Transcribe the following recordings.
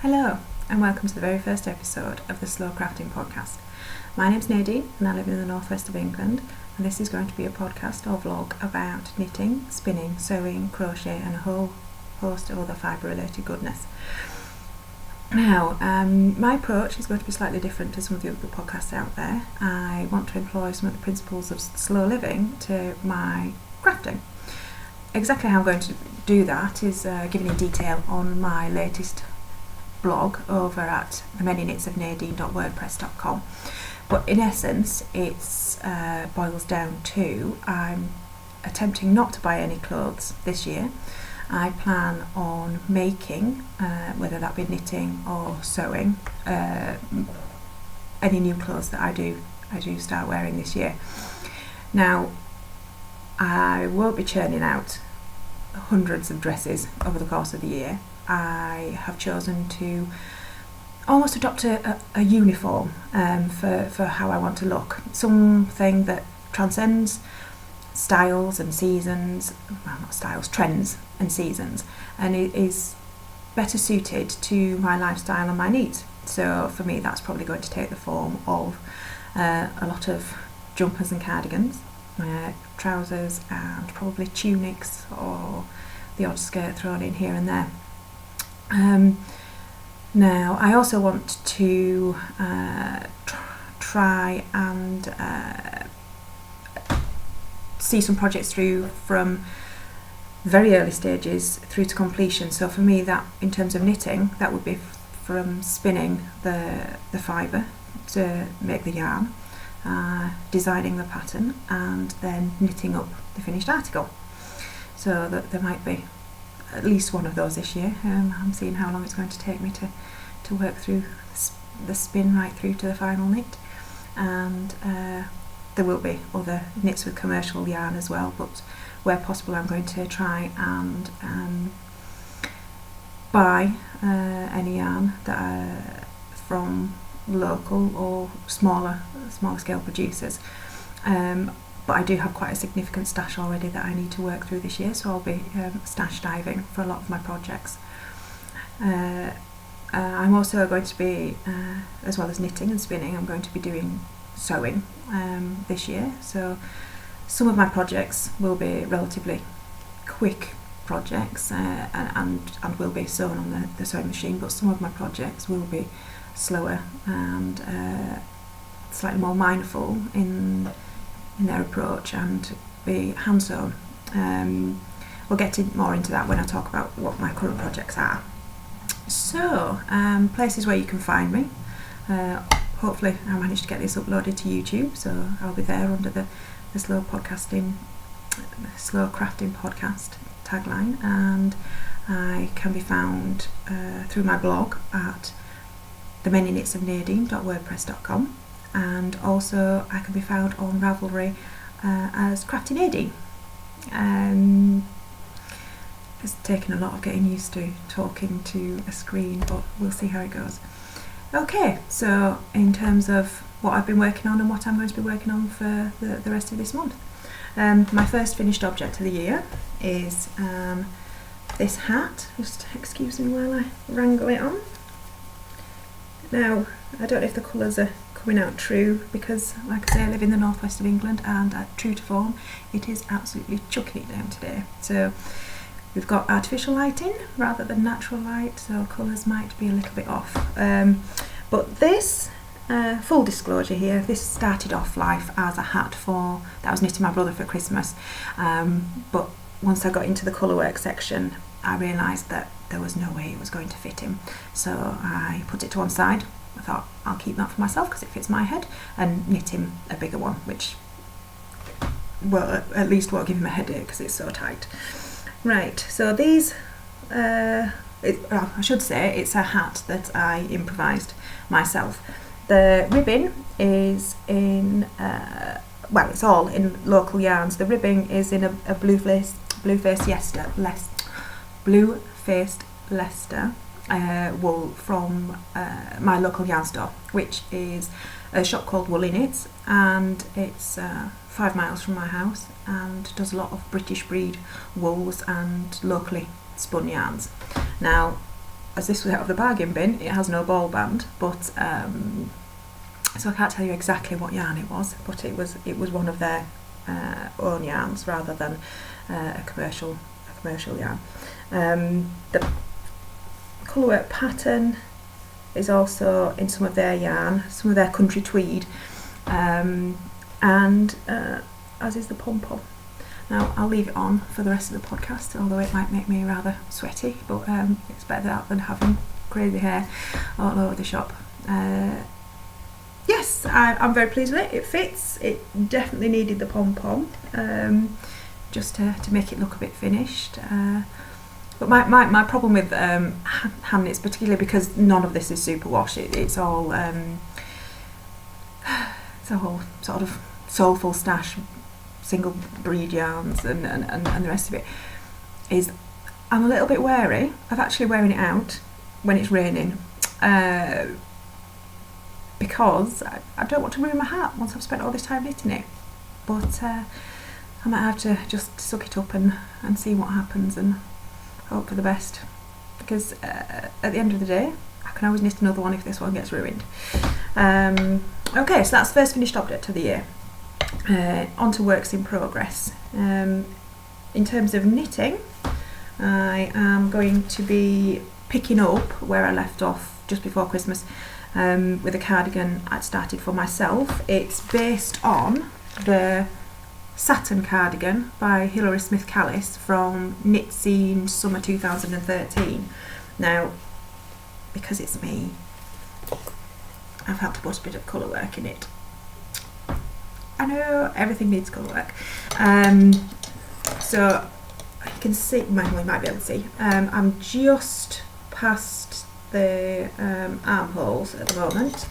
Hello and welcome to the very first episode of the Slow Crafting Podcast. My name's Nadine and I live in the northwest of England, and this is going to be a podcast or vlog about knitting, spinning, sewing, crochet and a whole host of other fibre related goodness. Now, my approach is going to be slightly different to some of the other podcasts out there. I want to employ some of the principles of slow living to my crafting. Exactly how I'm going to do that is given in detail on my latest blog over at themanyknitsofnadine.wordpress.com. But in essence, it boils down to I'm attempting not to buy any clothes this year. I plan on making, whether that be knitting or sewing, any new clothes that I do start wearing this year. Now, I won't be churning out hundreds of dresses over the course of the year. I have chosen to almost adopt a uniform for how I want to look. Something that transcends styles and seasons, well, not styles, trends and seasons, and it is better suited to my lifestyle and my needs. So for me, that's probably going to take the form of a lot of jumpers and cardigans, trousers and probably tunics or the odd skirt thrown in here and there. Now, I also want to try and see some projects through from very early stages through to completion. So for me, that in terms of knitting, that would be from spinning the fibre to make the yarn, designing the pattern, and then knitting up the finished article. So that there might be at least one of those this year. I'm seeing how long it's going to take me to work through the spin right through to the final knit, and there will be other knits with commercial yarn as well, but where possible I'm going to try and buy any yarn that from local or smaller scale producers. But I do have quite a significant stash already that I need to work through this year, so I'll be stash diving for a lot of my projects. I'm also going to be, as well as knitting and spinning, I'm going to be doing sewing this year. So some of my projects will be relatively quick projects and will be sewn on the sewing machine, but some of my projects will be slower and slightly more mindful in their approach and be hand sewn. We'll get more into that when I talk about what my current projects are. So, places where you can find me. Hopefully I managed to get this uploaded to YouTube, so I'll be there under the Slow Crafting Podcast tagline, and I can be found through my blog at themanyknitsofnadine.wordpress.com. And also I can be found on Ravelry as Crafty Nadine. It's taken a lot of getting used to talking to a screen, but we'll see how it goes. Okay, so in terms of what I've been working on and what I'm going to be working on for the rest of this month. My first finished object of the year is this hat. Just excuse me while I wrangle it on. Now, I don't know if the colours are coming out true, because like I say, I live in the northwest of England, and true to form, it is absolutely chucking it down today. So we've got artificial lighting rather than natural light, so colours might be a little bit off. But this, full disclosure here, this started off life as a hat that I was knitting my brother for Christmas. But once I got into the colourwork section, I realised that there was no way it was going to fit him. So I put it to one side. I thought I'll keep that for myself because it fits my head, and knit him a bigger one, which at least won't give him a headache because it's so tight. Right, so these, I should say it's a hat that I improvised myself. The ribbing is in, it's all in local yarns. The ribbing is in a blue-faced Leicester wool from my local yarn store, which is a shop called Woolly Knits, and it's 5 miles from my house, and does a lot of British breed wools and locally spun yarns. Now, as this was out of the bargain bin, it has no ball band, but so I can't tell you exactly what yarn it was, but it was one of their own yarns rather than a commercial yarn. The colourwork pattern is also in some of their yarn, some of their country tweed, and as is the pom-pom. Now I'll leave it on for the rest of the podcast, although it might make me rather sweaty, but it's better that than having crazy hair all over the shop. Yes, I'm very pleased with it. It fits. It definitely needed the pom-pom, just to make it look a bit finished. But my problem with hand knits, particularly because none of this is superwash, it's all sort of soulful stash, single breed yarns and the rest of it, is I'm a little bit wary of actually wearing it out when it's raining, because I don't want to ruin my hat once I've spent all this time knitting it. But I might have to just suck it up and see what happens and hope for the best, because at the end of the day I can always knit another one if this one gets ruined. Okay, so that's the first finished object of the year. On to works in progress. In terms of knitting, I am going to be picking up where I left off just before Christmas, with a cardigan I'd started for myself. It's based on the Saturn cardigan by Hilary Smith Callis from Knit Scene Summer 2013. Now, because it's me, I've had to put a bit of colour work in it. I know everything needs colour work, so you can see, we might be able to see, I'm just past the armholes at the moment,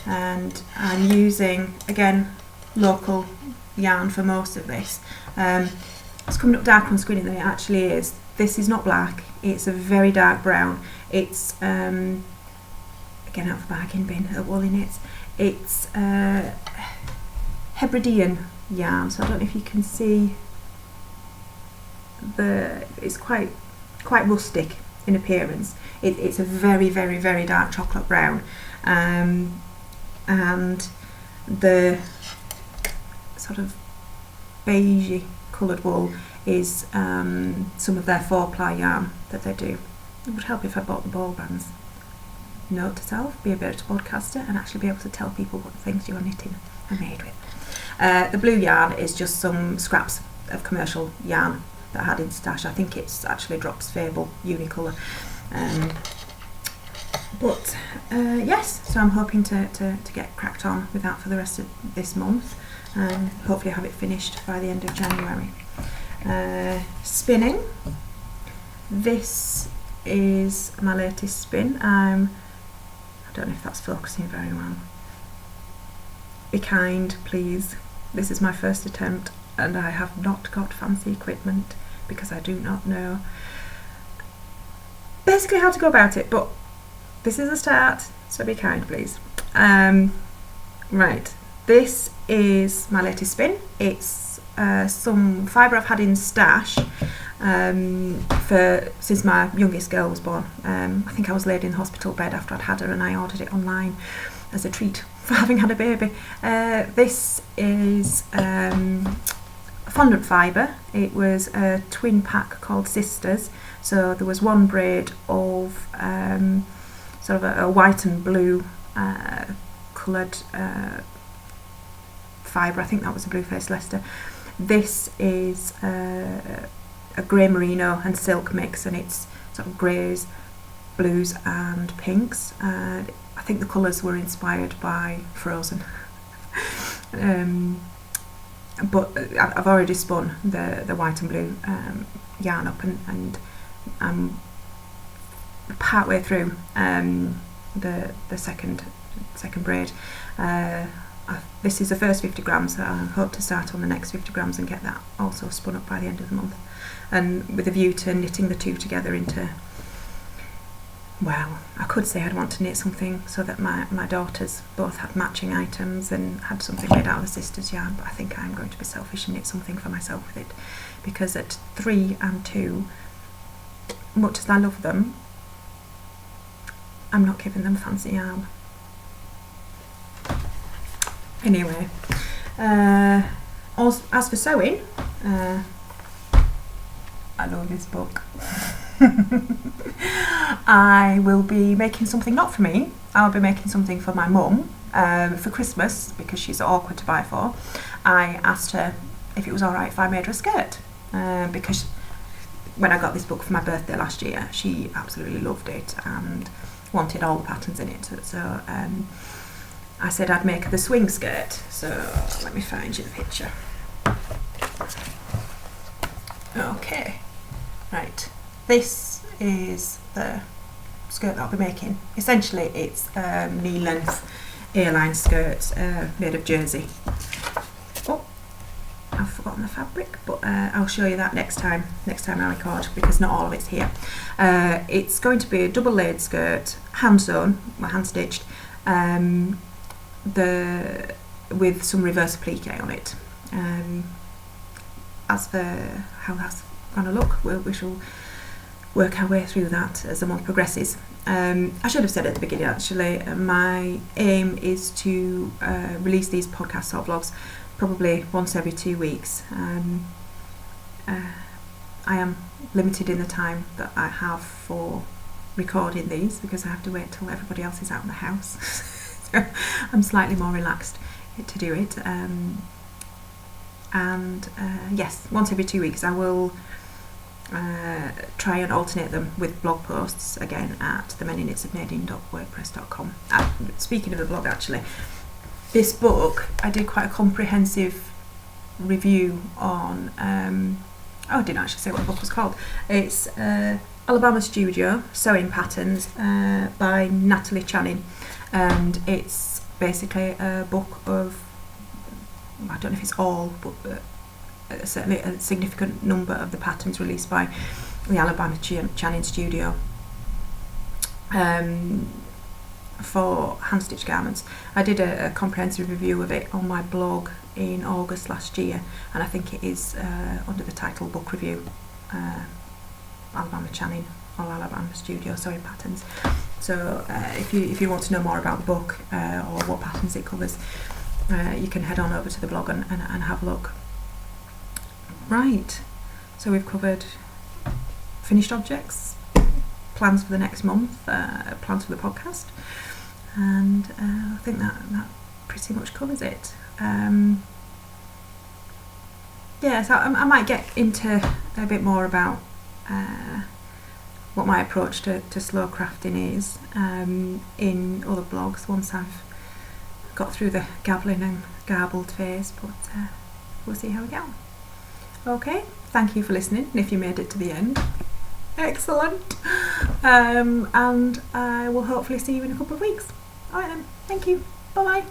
and I'm using, again, local yarn for most of this. It's coming up darker on screen than it actually is. This is not black, it's a very dark brown. It's again, out of the bargain bin at Woolly Knits. It's Hebridean yarn, so I don't know if you can see it's quite rustic in appearance. It's a very, very, very dark chocolate brown, and the sort of beigey coloured wool is some of their 4-ply yarn that they do. It would help if I bought the ball bands. Note to self, be a better podcaster and actually be able to tell people what the things you're knitting are made with. The blue yarn is just some scraps of commercial yarn that I had in stash. I think it's actually Drops Fable Unicolor. Yes, so I'm hoping to get cracked on with that for the rest of this month, and hopefully have it finished by the end of January. Spinning. This is my latest spin. I don't know if that's focusing very well. Be kind, please. This is my first attempt and I have not got fancy equipment because I do not know basically how to go about it, but this is a start, so be kind, please. Right, this is my latest spin. It's some fibre I've had in stash since my youngest girl was born. I think I was laid in the hospital bed after I'd had her and I ordered it online as a treat for having had a baby. This is fondant fibre. It was a twin pack called Sisters, so there was one braid of sort of a white and blue coloured fibre. I think that was a blue faced Leicester. This is a grey merino and silk mix, and it's sort of greys, blues and pinks. I think the colours were inspired by Frozen. But I've already spun the white and blue yarn up, and I'm part way through the second braid. This is the first 50 grams, so I hope to start on the next 50 grams and get that also spun up by the end of the month, and with a view to knitting the two together into, well, I could say I'd want to knit something so that my daughters both had matching items and had something made out of the Sisters yarn, but I think I'm going to be selfish and knit something for myself with it, because at 3 and 2, much as I love them, I'm not giving them fancy yarn. Anyway, as for sewing, I love this book. I will be making something not for me. I'll be making something for my mum for Christmas, because she's awkward to buy for. I asked her if it was alright if I made her a skirt, because when I got this book for my birthday last year, she absolutely loved it and wanted all the patterns in it. So I said I'd make her the swing skirt. So let me find you the picture. Okay, right, this is the skirt that I'll be making. Essentially it's knee length A-line skirt made of jersey. Oh, I've forgotten the fabric, but I'll show you that next time I record, because not all of it's here. It's going to be a double layered skirt, hand sewn, hand stitched, with some reverse applique on it. As for how that's going to look, we shall work our way through that as the month progresses. I should have said at the beginning, actually, my aim is to release these podcasts or vlogs probably once every 2 weeks. I am limited in the time that I have for recording these, because I have to wait till everybody else is out of the house. So I'm slightly more relaxed to do it. Yes, once every 2 weeks I will try and alternate them with blog posts again at themanyknitsofnadine.wordpress.com. Speaking of the blog, actually, this book, I did quite a comprehensive review on, I didn't actually say what the book was called. It's Alabama Studio Sewing Patterns by Natalie Channing, and it's basically a book of, I don't know if it's all, but certainly a significant number of the patterns released by the Alabama Channing Studio for hand-stitched garments. I did a comprehensive review of it on my blog in August last year, and I think it is under the title Book Review, Alabama Channing or Alabama Studio Sewing Patterns. So if you want to know more about the book or what patterns it covers, you can head on over to the blog and have a look. Right, so we've covered finished objects, plans for the next month, plans for the podcast, and I think that pretty much covers it. Yeah, so I might get into a bit more about what my approach to slow crafting is in other blogs once I've got through the gabbling and garbled phase, but we'll see how we get on. Okay, thank you for listening, and if you made it to the end, excellent, and I will hopefully see you in a couple of weeks. Alright then, thank you, bye bye.